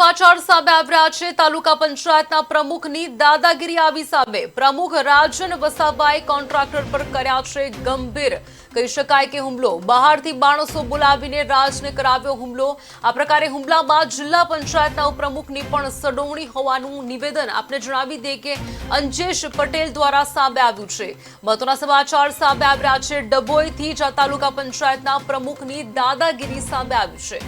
સમાચાર સામે આવ્યા છે। તાલુકા પંચાયતના પ્રમુખની દાદાગીરી આવી સામે। પ્રમુખ રાજન વસાવાએ કોન્ટ્રાક્ટર પર કર્યા છે ગંભીર કહી શકાય કે હુમલો। બહારથી માણસો બોલાવીને રાજને કરાવ્યો હુમલો। આ પ્રકારે હુમલામાં જિલ્લા પંચાયતના ઉપપ્રમુખની પણ સડોવણી હોવાનું નિવેદન આપને જણાવી દે કે અંજેશ પટેલ દ્વારા સામે આવ્યું છે। મહત્વના સમાચાર સામે આવ્યા છે। ડભોઈથી જ તાલુકા પંચાયતના પ્રમુખની દાદાગીરી સામે આવી છે।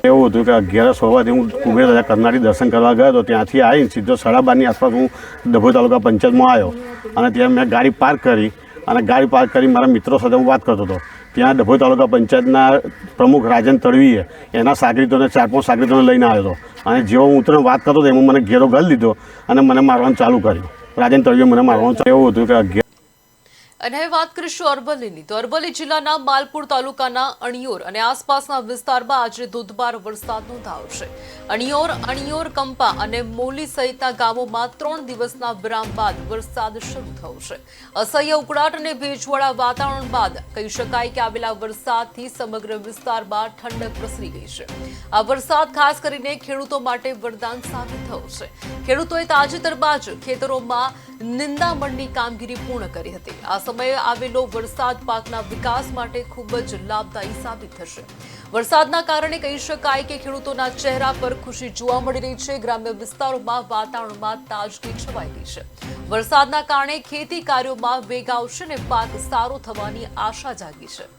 એવું હતું કે 11 વાગે હું કુબેર રાજા કરનાળી દર્શન કરવા ગયો હતો। ત્યાંથી આવીને સીધો 12:30ની આસપાસ હું ડભોઈ તાલુકા પંચાયતમાં આવ્યો અને ત્યાં મેં ગાડી પાર્ક કરી અને ગાડી પાર્ક કરી મારા મિત્રો સાથે હું વાત કરતો હતો। ત્યાં ડભોઈ તાલુકા પંચાયતના પ્રમુખ રાજન તડવીએ એના સાગરીતોને 4-5 સાગરીતોને લઈને આવ્યો હતો અને જેવો હું ઉતરીને વાત કરતો હતો એમાં મને ઘેરો ઘાલી દીધો અને મને મારવાનું ચાલુ કર્યું। રાજન તડવીએ મને મારવાનું એવું હતું કે અને હવે વાત કરીશું અરવલ્લીની। તો અરવલ્લી જિલ્લાના માલપુર તાલુકાના અણિયોર અને આસપાસના વિસ્તારમાં આજે ધોધમાર વરસાદ નોંધાયો છે। અણિયોર કંપા અને મોલી સહિતના ગામોમાં 3 દિવસના વિરામ બાદ વરસાદ શરૂ થયો છે। અસહ્ય ઉકળાટ અને ભેજવાળા વાતાવરણ બાદ કહી શકાય કે આવેલા વરસાદથી સમગ્ર વિસ્તારમાં ઠંડક પ્રસરી ગઈ છે। આ વરસાદ ખાસ કરીને ખેડૂતો માટે વરદાન સાબિત થયો છે। ખેડૂતોએ તાજેતરમાં જ ખેતરોમાં નિંદામણની કામગીરી પૂર્ણ કરી હતી। આ સમયે આવેલો વરસાદ પાકના વિકાસ માટે ખૂબ જ લાભદાયી સાબિત થશે। વરસાદના કારણે કહી શકાય કે ખેડૂતોના ચહેરા પર ખુશી જોવા મળી રહી છે। ગ્રામ્ય વિસ્તારોમાં વાતાવરણમાં તાજગી છવાઈ ગઈ છે। વરસાદના કારણે ખેતી કાર્યોમાં વેગ આવશે અને પાક સારો થવાની આશા જાગી છે।